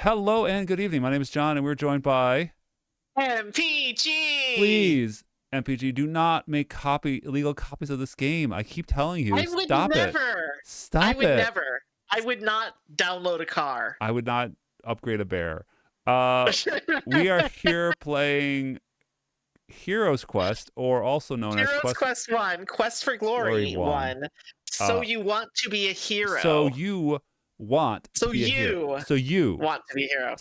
Hello and good evening. My name is John, and we're joined by MPG. Please, MPG, do not make illegal copies of this game. I keep telling you, I would stop it. never. Stop I would it. never. I would not download a car. I would not upgrade a bear. We are here playing Heroes Quest, or also known as Heroes Quest 1, Quest for Glory 1. So you want to be a hero. So you want to be a hero. So you want to be a hero.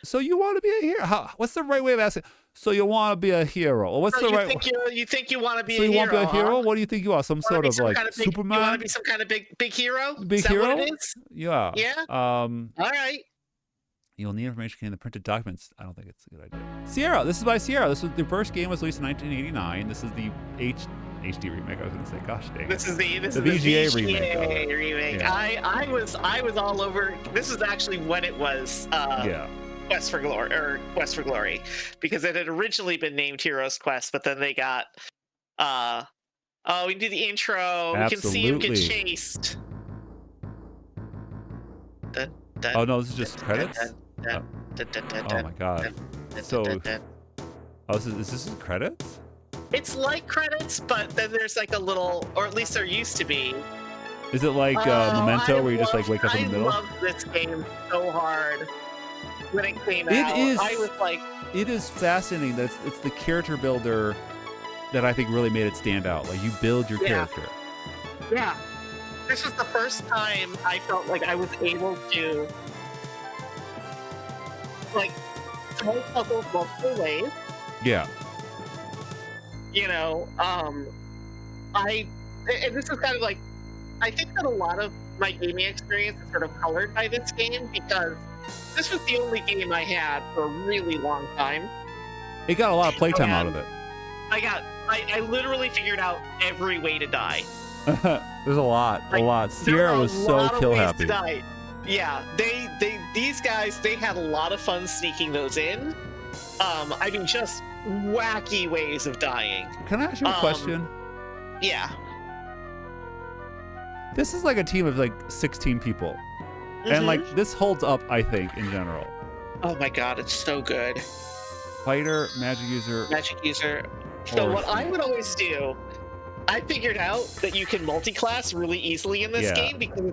So you want to be a hero. What's the right way of asking? So you want to be a hero. Well, what's the right? You think you want to be so a you hero? Want to be a hero? What do you think you are? Some sort of like Superman? You want to be some kind of big hero? Big is that hero? What it is? Yeah. Yeah. All right. You'll need information in the printed documents. I don't think it's a good idea. Sierra. This is by Sierra. This was the first game was released in 1989. This is the HD remake. I was going to say, gosh dang. This is the VGA remake. Yeah. I was all over. This is actually when it was. Quest for Glory, because it had originally been named Heroes Quest, but then they got. We can do the intro. Absolutely. We can see him get chased. Oh no, this is just credits. Oh my god. So, is this credits? It's like credits, but then there's like a little, or at least there used to be. Is it like Memento, where you just like wake up in the middle? I love this game so hard. When it came out, I was like, it is fascinating that it's the character builder that I think really made it stand out. Like, you build your character. Yeah. This was the first time I felt like I was able to like solve puzzles multiple ways. Yeah. You know, and this is kind of like, I think that a lot of my gaming experience is sort of colored by this game, because this was the only game I had for a really long time. It got a lot of playtime out of it. I literally figured out every way to die. There's a lot. Sierra was so kill happy. Yeah, these guys, they had a lot of fun sneaking those in. I mean, just wacky ways of dying. Can I ask you a question? Yeah. This is like a team of like 16 people. And like this holds up, I think, in general. Oh my god, it's so good. Fighter, magic user. So what I would always do, I figured out that you can multi-class really easily in this game, because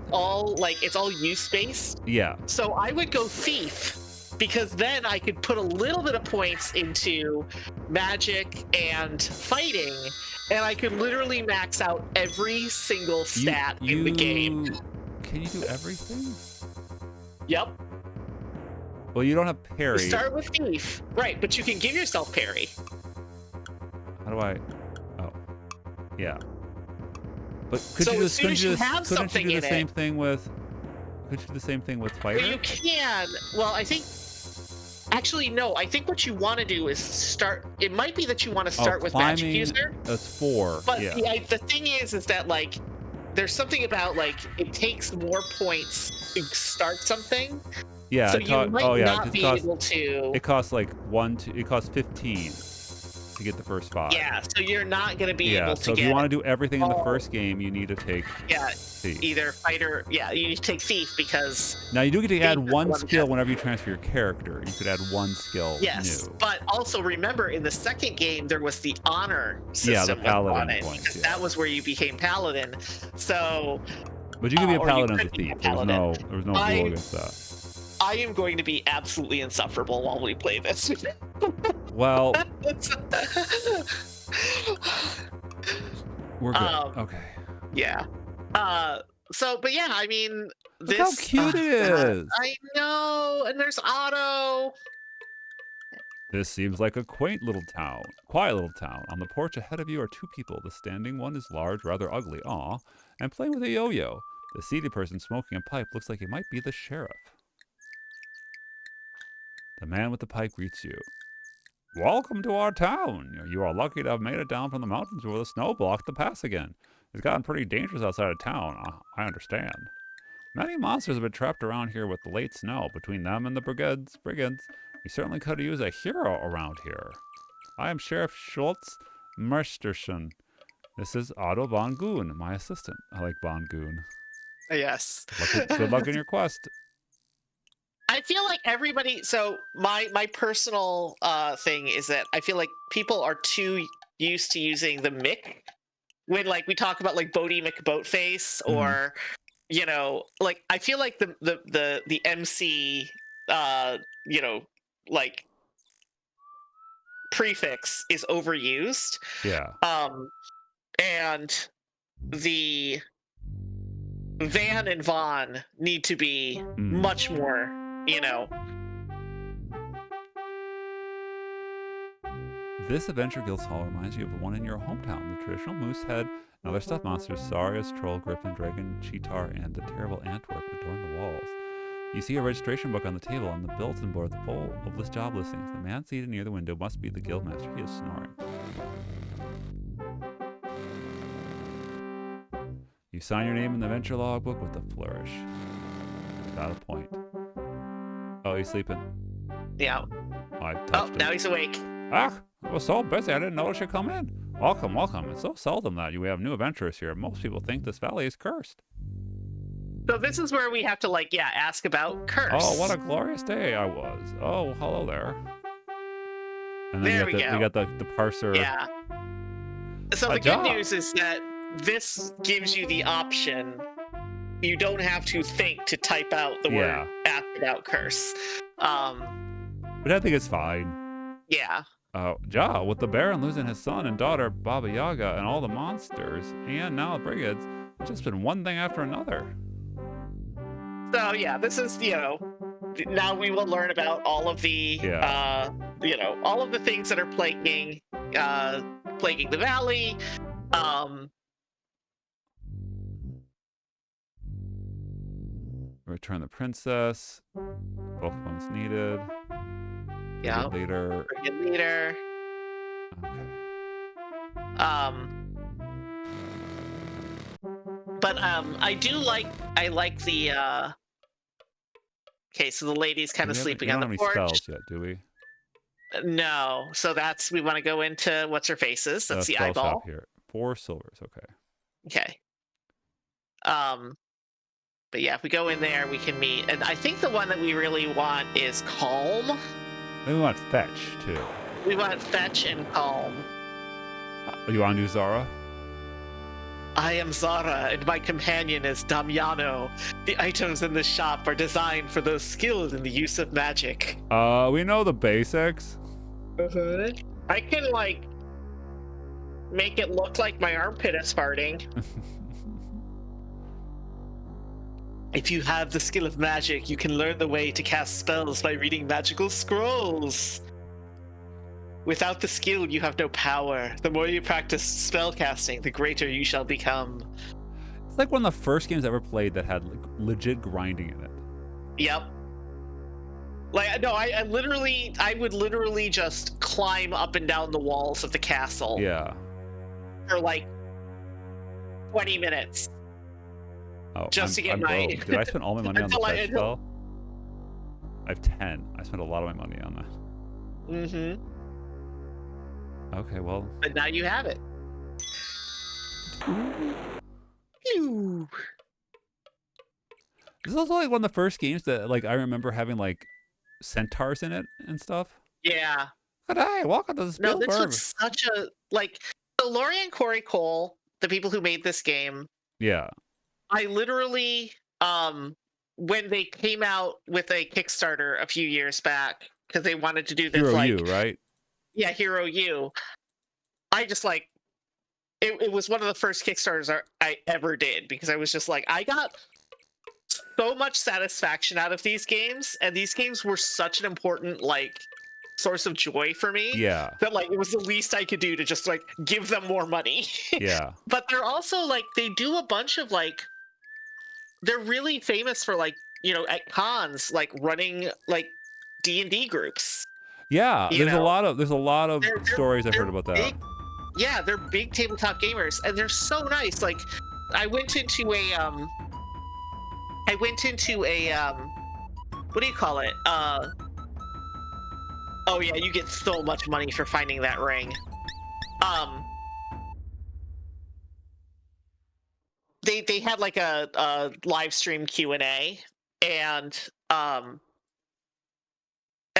it's all use based. Yeah. So I would go thief, because then I could put a little bit of points into magic and fighting, and I could literally max out every single stat in the game. Can you do everything? Yep. Well, you don't have parry. You start with thief, right? But you can give yourself parry. How do I? Oh, yeah. But couldn't you do the same thing with? Could you do the same thing with fighter? Well, you can. Well, I think. Actually, no. I think what you want to do is start. It might be that you want to start with magic user. That's 4. But the thing is that like, there's something about like it takes more points to start something. Yeah. So you might not be able to. It costs like it costs 15 to get the first 5. Yeah. So you're not going to be able to get. So if you want to do everything in the first game, you need to take. Thief. Either fighter. Yeah, you need to take thief, because. Now you do get to add one skill whenever you transfer your character. You could add one skill. Yes, new. but also remember, in the second game there was the honor system. Yeah, the paladin points. That was where you became paladin. So. But you can be a paladin as a thief. There was no rule against that. I am going to be absolutely insufferable while we play this. Well. We're good. Okay. Yeah. But yeah, I mean, Look how cute it is. I know, and there's Otto. This seems like a quiet little town. On the porch ahead of you are 2 people. The standing one is large, rather ugly, and playing with a yo-yo. The seated person smoking a pipe looks like he might be the sheriff. The man with the pipe greets you. Welcome to our town. You are lucky to have made it down from the mountains where the snow blocked the pass again. It's gotten pretty dangerous outside of town. I understand. Many monsters have been trapped around here with the late snow. Between them and the brigands, we certainly could use a hero around here. I am Sheriff Schultz Mersterson. This is Otto von Goon, my assistant. I like von Goon. Yes. Good luck in your quest. I feel like everybody. So my personal thing is that I feel like people are too used to using the Mick when like we talk about like Bodie McBoatface Mhm. or like I feel like the MC uh you know like prefix is overused. Yeah. Um and the Van and Vaughn need to be Mm. much more, you know. This Adventure Guild's hall reminds you of the one in your hometown. The traditional moose head and other stuffed monsters, Saurius, Troll, Griffin, Dragon, Cheetar, and the terrible Antwerp adorn the walls. You see a registration book on the table and the bulletin board full of list job listings. The man seated near the window must be the guild master. He is snoring. You sign your name in the adventure logbook with a flourish. Got a point. Oh, he's sleeping. Yeah. I Oh, touched him. now he's awake. Ah, I was so busy I didn't notice you come in. Welcome, welcome. It's so seldom that we have new adventurers here. Most people think this valley is cursed. So this is where we have to ask about Oh, what curse. a glorious day I was. Oh, hello there. And then There we we go. got the parser. Yeah. So the good news is that this gives you the option. You don't have to think to type out the word ask about curse. But I think it's fine. Yeah. Ja, with the Baron losing his son and daughter, Baba Yaga, and all the monsters, and now the Brigands, it's just been one thing after another. So yeah, this is, now we will learn about all of the, all of the things that are plaguing the valley. Return the princess. Pokemon's needed. Yeah. Leader. Leader. Okay. But I like the okay, so the lady's kind of sleeping on the porch. We don't have any spells yet, do we? No, so we want to go into what's her faces. That's the eyeball. Shop here. 4 silvers, okay. Okay. But yeah, if we go in there, we can meet. And I think the one that we really want is Calm. Maybe we want Fetch, too. We want Fetch and Calm. You want to do Zara? I am Zara, and my companion is Damiano. The items in this shop are designed for those skilled in the use of magic. We know the basics. I can, make it look like my armpit is farting. If you have the skill of magic, you can learn the way to cast spells by reading magical scrolls. Without the skill, you have no power. The more you practice spell casting, the greater you shall become. It's like one of the first games I ever played that had legit grinding in it. Yep. I would literally just climb up and down the walls of the castle. Yeah. For 20 minutes. Oh, just to get my. Did I spend all my money on the fetch spell? I have 10. I spent a lot of my money on that. Mm-hmm. Okay, well. But now you have it. Pew. This is also one of the first games that I remember having centaurs in it and stuff. Yeah. Good day, welcome to the Spielberg. No, this was such a so Laurie and Corey Cole, the people who made this game. Yeah. I literally when they came out with a Kickstarter a few years back because they wanted to do this Hero U, right? Yeah, Hero U. I just it was one of the first Kickstarters I ever did because I was just I got so much satisfaction out of these games, and these games were such an important source of joy for me. Yeah. That it was the least I could do to just give them more money. Yeah. But they're also they do a bunch of they're really famous for at cons running D&D groups. Yeah, there's a lot of stories I've heard about that. Yeah, they're big tabletop gamers, and they're so nice. I went into a what do you call it? Oh yeah, you get so much money for finding that ring. They had a live stream Q&A, and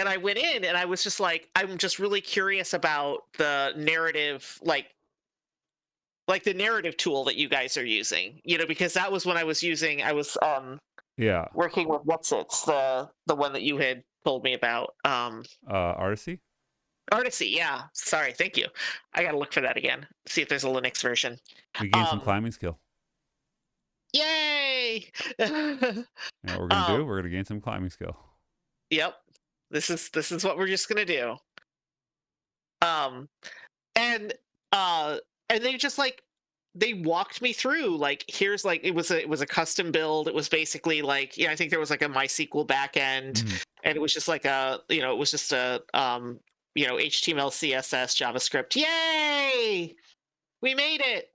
And I went in and I was just like, I'm just really curious about the narrative, like the narrative tool that you guys are using, because that was when I was Yeah. working with the one that you had told me about. Artsy? Artisy, yeah. Sorry, thank you. I gotta look for that again. See if there's a Linux version. We gained some Um, climbing skill. Yay! You know what we're gonna do? We're gonna gain some climbing skill. Yep. This is what we're just gonna do. Um, and uh, and they just like they walked me through like here's like it was a custom build. It was basically like I think there was like a MySQL backend, Mm-hmm. and it was just like it was just a HTML, CSS, JavaScript. Yay! We made it.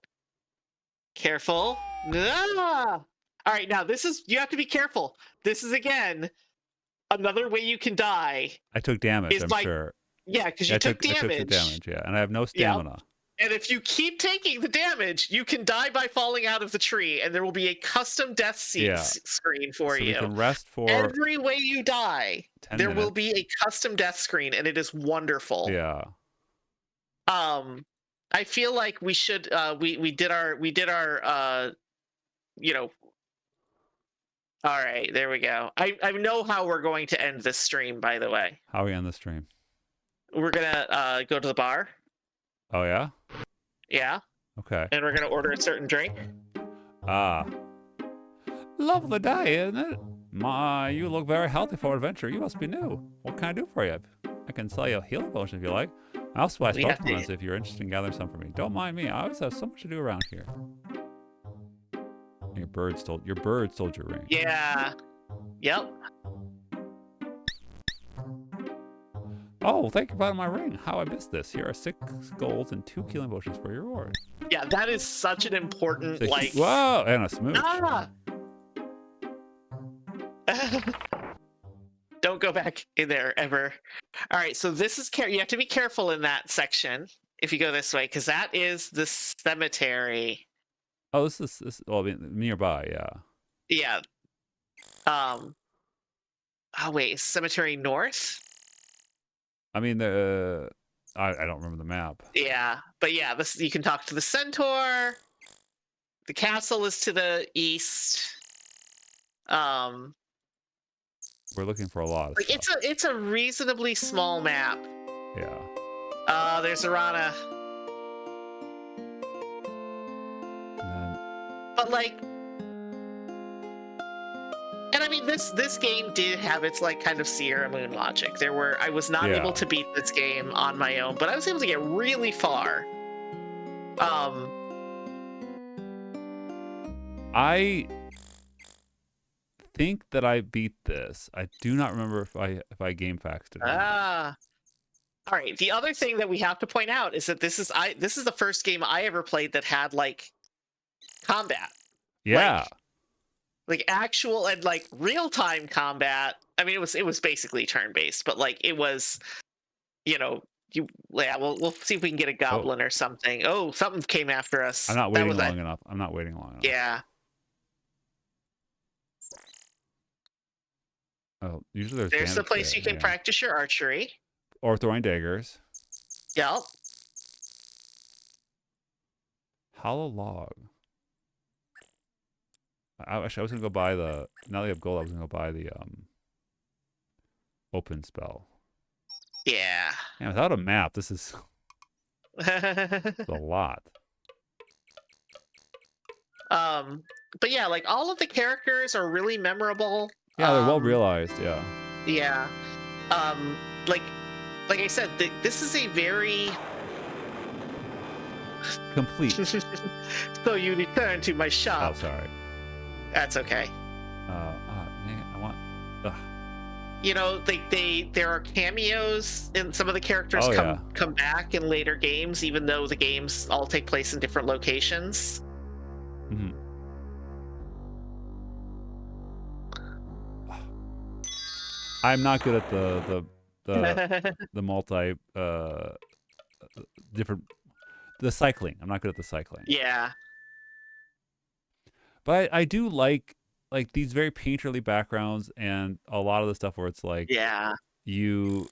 Careful. Ah! All right, now you have to be careful. This is again another way you can die I took damage, is I'm by sure. because Yeah, you took I took the damage. damage, yeah. And I have no Yep. stamina. And if you keep taking the damage, you can die by falling out of the tree, and there will be a custom death screen for so you. we can rest for Every way you die, 10 there will minutes. be a custom death screen, and it is wonderful. Yeah. I feel like we should we did our all right, there we go. I know how we're going to end this stream, by the way. How are we on the stream? We're gonna go to the bar. Oh, yeah? Yeah. Okay. And we're gonna order a certain drink. Ah. Lovely day, isn't it? My, you look very healthy for adventure. You must be new. What can I do for you? I can sell you a healing potion if you like. I also buy Pokemon if you're interested in gathering some for me. Don't mind me. I always have so much to do around here. Your bird stole your ring. Yeah. Yep. Oh, thank you for finding my ring. How I missed this. Here are 6 golds and 2 healing potions for your reward. Yeah, that is such an important whoa, and a smooch. Ah! Don't go back in there ever. All right, so this is you have to be careful in that section if you go this way, because that is the cemetery. Oh, this is well, I mean, nearby, yeah. Yeah. Oh wait, is cemetery north? I mean I don't remember the map. Yeah, but yeah, you can talk to the centaur. The castle is to the east. We're looking for a lot of stuff. It's a reasonably small map. Yeah. There's Arana. But and I mean this game did have its kind of Sierra Moon logic. I was not able to beat this game on my own, but I was able to get really far. I think that I beat this. I do not remember if I game faxed it. All right. The other thing that we have to point out is that this is the first game I ever played that had combat. Yeah. Like actual and real-time combat. I mean, it was basically turn-based, but it was, we'll see if we can get a goblin or something. Oh, something came after us. I'm not waiting long enough. I'm not waiting long enough. Yeah. Oh, usually there's the place you can practice your archery. Or throwing daggers. Yep. Hollow log. Actually, I was gonna go buy the. Now that I have gold, I was gonna go buy the open spell. Yeah. Yeah, without a map, this is a lot. But yeah, all of the characters are really memorable. Yeah, they're well realized. Yeah. Yeah. Like I said, this is a very complete. So you return to my shop. Oh, sorry. That's okay. Man, I want. There are cameos, and some of the characters come back in later games, even though the games all take place in different locations. Mm-hmm. I'm not good at the multi different the cycling. I'm not good at the cycling. Yeah. But I do like these very painterly backgrounds and a lot of the stuff where it's you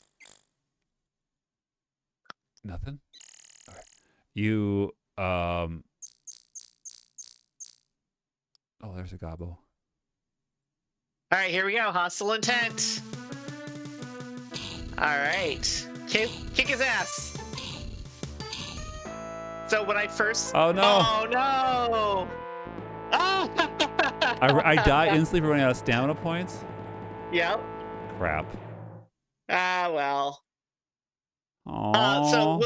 nothing. Okay. You Oh, there's a gobbo. All right, here we go. Hostile intent. All right, kick his ass. So when I first, oh no, oh no, oh! I die instantly for running out of stamina points. Yep. Crap. Ah well. Aww. So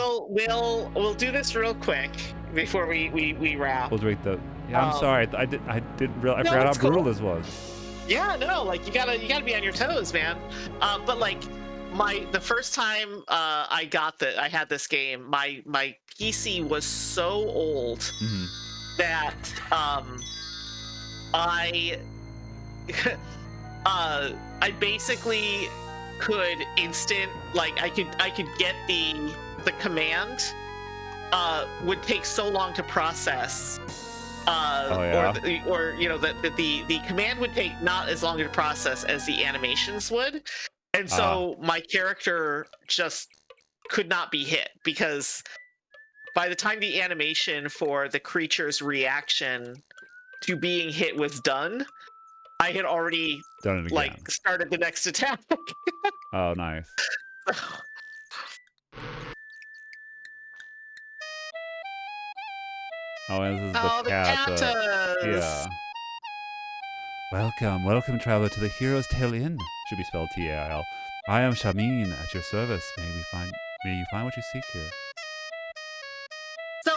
we'll do this real quick before we wrap. We'll drink the. Yeah, I'm sorry. I didn't realize. I No, forgot how it's brutal cool. this was. Yeah, no, like you gotta be on your toes, man. But like the first time I had this game, my PC was so old that I I basically could I could get the command would take so long to process. Oh, yeah? Or you know that the command would take not as long to process as the animations would, and so my character just could not be hit because by the time the animation for the creature's reaction to being hit was done, I had already Done it again. started the next attack. Oh, nice. Oh, and this is the The cat. katas. Yeah. Welcome, traveler, to the Hero's Tale Inn. Should be spelled T-A-I-L. I am Shamin at your service. May you find what you seek here. So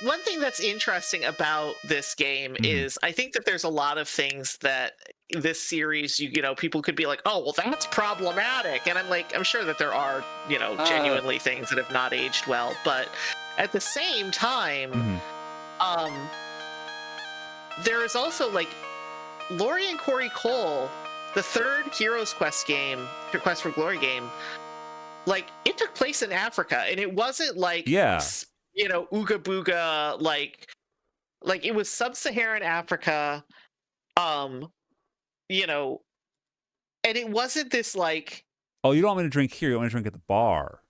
one thing that's interesting about this game is I think that there's a lot of things that this series you know people could be like, oh well, that's problematic, and I'm sure that there are genuinely things that have not aged well, but at the same time there is also like Lori and Corey Cole, the third Heroes Quest game, the Quest for Glory game, like it took place in Africa, and it wasn't like ooga booga, like it was sub-Saharan Africa, and it wasn't this like. Oh, you don't want me to drink here. You want me to drink at the bar.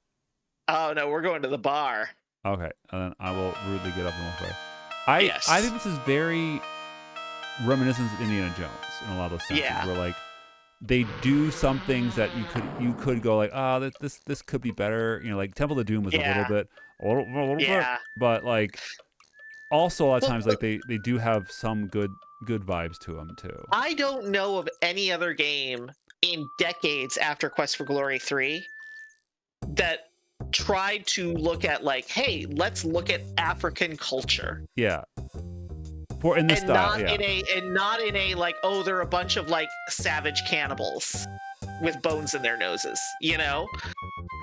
Oh no, we're going to the bar. Okay, and then I will rudely get up and walk away. I think this is very reminiscent of Indiana Jones in a lot of those senses, where like they do some things that you could go like, oh, this could be better. Like Temple of Doom was a little bit, but like also a lot of times like they do have some good vibes to them too. I don't know of any other game in decades after Quest for Glory 3 that tried to look at like, hey, let's look at African culture. Yeah. For in this style, not in a like, oh, they're a bunch of like savage cannibals with bones in their noses,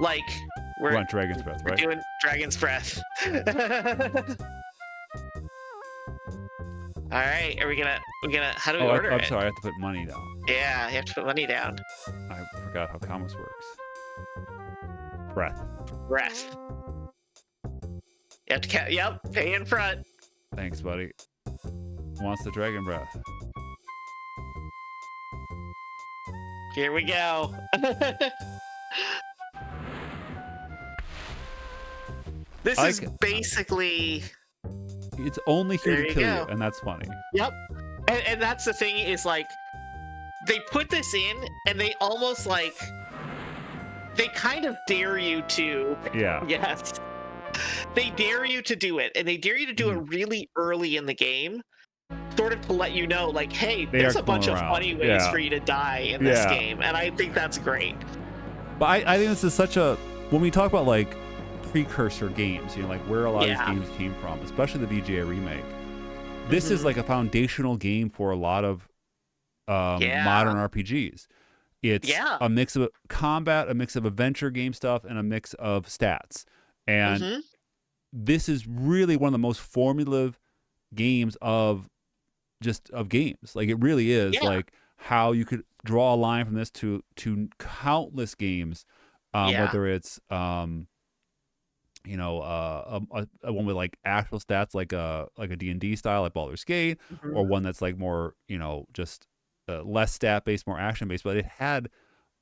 like we're on Dragon's Breath, right? We're doing Dragon's Breath. All right, we're gonna how do we order I'm sorry, I have to put money down. Yeah, you have to put money down. I forgot how commerce works. Breath. You have to pay in front. Thanks, buddy. Wants the dragon breath. Here we go. This is basically. It's only here to kill you, and that's funny. Yep. And that's the thing is like, they put this in, and they almost like, they kind of dare you to. Yeah. Yes. They dare you to do it, and they dare you to do it really early in the game, sort of to let you know, like, hey, there's a bunch of funny ways for you to die in this game, and I think that's great. But I think this is such a, when we talk about like precursor games, like where a lot of these games came from, especially the VGA remake, this is like a foundational game for a lot of modern RPGs. It's a mix of combat, a mix of adventure game stuff, and a mix of stats. And this is really one of the most formative games of games. Like it really is like how you could draw a line from this to countless games, whether it's a one with like actual stats like a D&D style like Baldur's Gate, or one that's like more just less stat based, more action based, but it had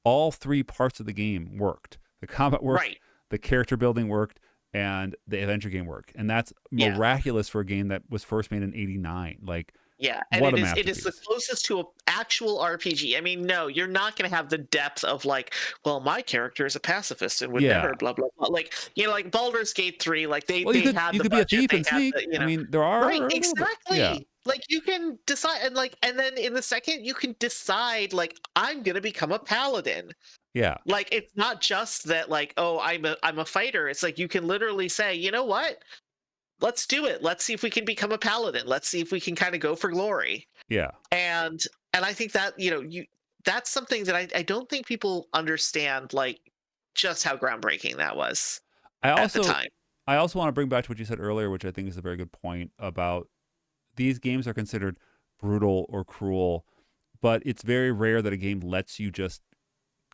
all 3 parts of the game worked. The combat worked, Right. the character building worked, and the adventure game worked. And that's Yeah. miraculous for a game that was first made in '89. Like, Yeah, and what a it is the masterpiece. closest to an actual RPG. I mean, no, you're not going to have the depth of like, well, my character is a pacifist and would Yeah. never blah blah blah. Like, you know, like Baldur's Gate 3, like Well, they had you the could be a budget, thief they and had sneak. the, you I know, mean, there are right, a little bit. Yeah. exactly. Like you can decide, and like, and then in the second you can decide like, I'm going to become a paladin. Yeah. Like it's not just that like, oh, I'm a fighter. It's like you can literally say, you know what? Let's do it. Let's see if we can become a paladin. Let's see if we can kind of go for glory. Yeah. And I think that, you know, that's something that I don't think people understand, like just how groundbreaking that was I at the also time. I also want to bring back to what you said earlier, which I think is a very good point about these games are considered brutal or cruel, but it's very rare that a game lets you just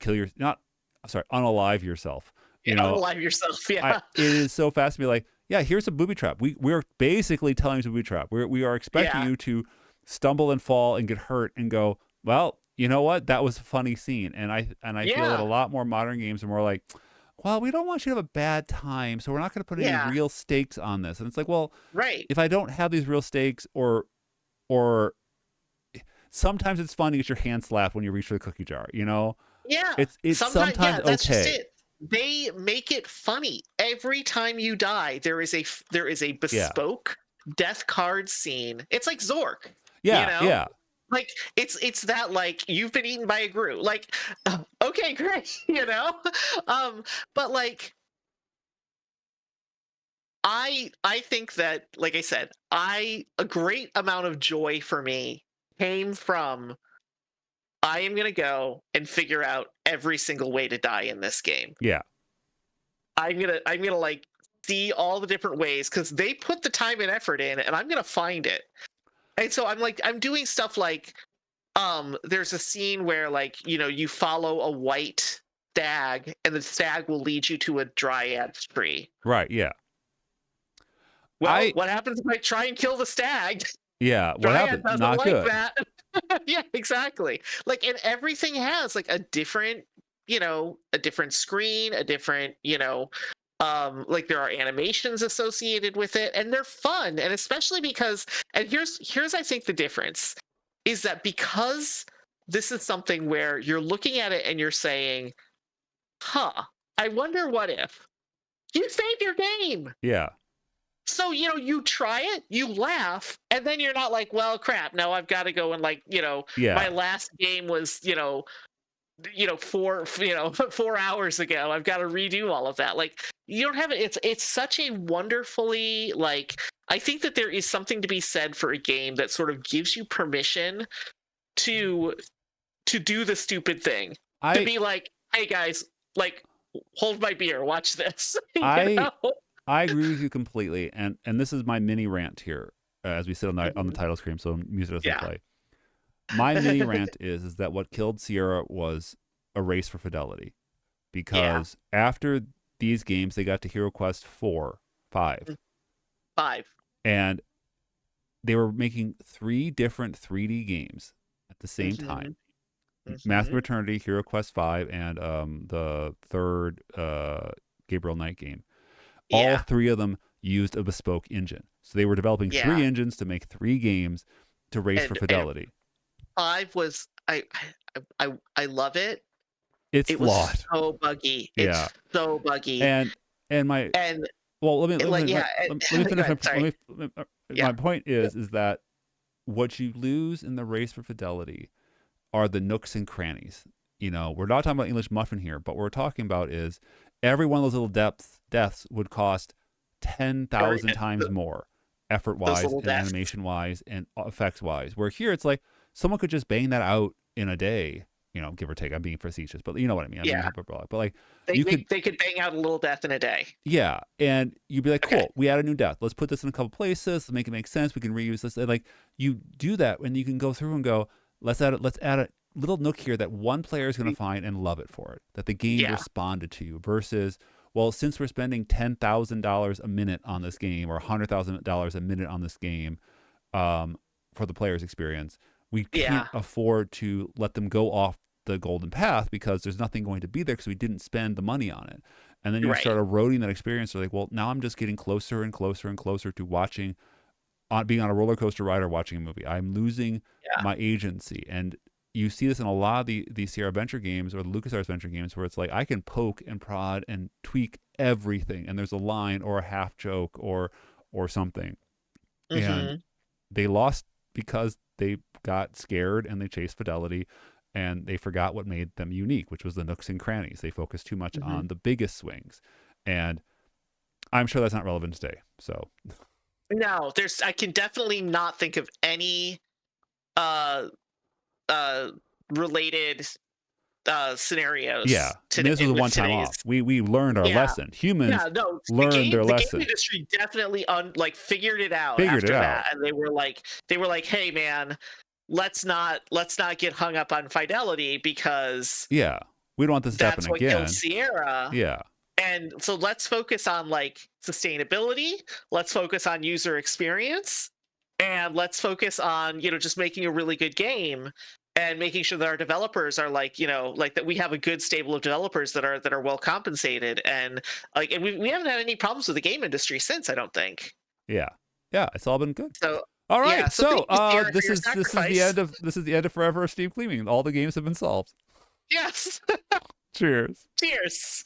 kill your not sorry, unalive yourself. Yeah, You know, unalive yourself. it Yeah. is so fast to be like, yeah, here's a booby trap. We're basically telling you to booby trap. We are expecting Yeah. you to stumble and fall and get hurt and go, well, you know what? That was a funny scene. And I feel that a Yeah. lot more modern games are more like, well, we don't want you to have a bad time, so we're not going to put any Yeah. real stakes on this. And it's like, well, Right. if I don't have these real stakes, or sometimes it's fun to get your hand slapped when you reach for the cookie jar. You know, Yeah. it's sometimes Yeah, that's just okay. it. They make it funny. Every time you die, there is a Yeah, bespoke death card scene. It's like Zork, you yeah, know? yeah, Like it's that like you've been eaten by a Gru. Like, okay, great, you know? But like I think that, like I said, a great amount of joy for me came from I am gonna go and figure out every single way to die in this game. yeah, I'm gonna like see all the different ways because they put the time and effort in, and I'm gonna find it. And so I'm doing stuff like there's a scene where like you know you follow a white stag and the stag will lead you to a dryad tree. right, yeah. Well, I what happens if I try and kill the stag? Yeah, what Dryad happened? doesn't Not like good. that. Yeah, exactly. Like, and everything has like a different, you know, a different screen, a different, you know, like there are animations associated with it, and they're fun. And especially because, and here's I think the difference is that because this is something where you're looking at it and you're saying, huh, I wonder what if you save your game. Yeah, So, you know, you try it, you laugh, and then you're not like, well, crap, now I've got to go and like, you know, my yeah. last game was, you know, 4 hours ago. I've got to redo all of that. Like, you don't have it. It's such a wonderfully like. I think that there is something to be said for a game that sort of gives you permission to do the stupid thing, to I be like, hey guys, like, hold my beer, watch this, you I know. I agree with you completely, and this is my mini rant here as we sit on the Mhm. title screen, so music doesn't Yeah. play. My mini rant is that what killed Sierra was a race for fidelity, Yeah. because after these games they got to Hero Quest 4, 5, 5. and they were making 3 different 3D games at the same time. Mhm. Mask of Mhm. Eternity, Hero Quest 5, and the third Gabriel Knight game. All Yeah. 3 of them used a bespoke engine. So they were developing 3 Yeah. engines to make 3 games to race for And fidelity. 5 was I love it. It's It was flawed. so buggy. Yeah. It's so buggy. And my And well, it, like, yeah, let me go finish ahead, sorry. my Yeah. point is that what you lose in the race for fidelity are the nooks and crannies. You know, we're not talking about English muffin here, but what we're talking about is every one of those little deaths would cost Very 10,000 times more effort those wise little and deaths. animation wise and effects wise. Where here it's like someone could just bang that out in a day, you know, give or take. I'm being facetious, but you know what I mean. I'm being Yeah. hyperbolic. But like They you could, they could bang out a little death in a day. yeah, and you'd be like, Okay. cool, we add a new death. Let's put this in a couple places. Let's make it make sense. We can reuse this. And like you do that, and you can go through and go, let's add a little nook here that one player is going to find and love it for it. That the game Yeah. responded to versus, well, since we're spending $10,000 a minute on this game or $100,000 a minute on this game, for the player's experience, we Yeah. can't afford to let them go off the golden path because there's nothing going to be there because we didn't spend the money on it. And then you Right. start eroding that experience. You're like, well, now I'm just getting closer and closer and closer to being on a roller coaster ride or watching a movie. I'm losing Yeah. my agency. And you see this in a lot of the Sierra Venture games or the LucasArts Venture games where it's like I can poke and prod and tweak everything, and there's a line or a half joke or something. And they lost because they got scared and they chased fidelity and they forgot what made them unique, which was the nooks and crannies. They focused too much on the biggest swings. And I'm sure that's not relevant today. So no, I can definitely not think of any related scenarios. Yeah, this was a one-time off. We learned our lesson. Humans learned their lesson. The game industry definitely figured it out after that, and they were like, hey man, let's not get hung up on fidelity because we don't want this to happen again. That's what killed Sierra. Yeah. And so let's focus on like sustainability. Let's focus on user experience, and let's focus on just making a really good game and making sure that our developers are like that we have a good stable of developers that are well compensated, and and we haven't had any problems with the game industry since, I don't think. Yeah, it's all been good. So all right, yeah, so this is the end of Forever of Steam Cleaning. All the games have been solved. Yes. Cheers. Cheers.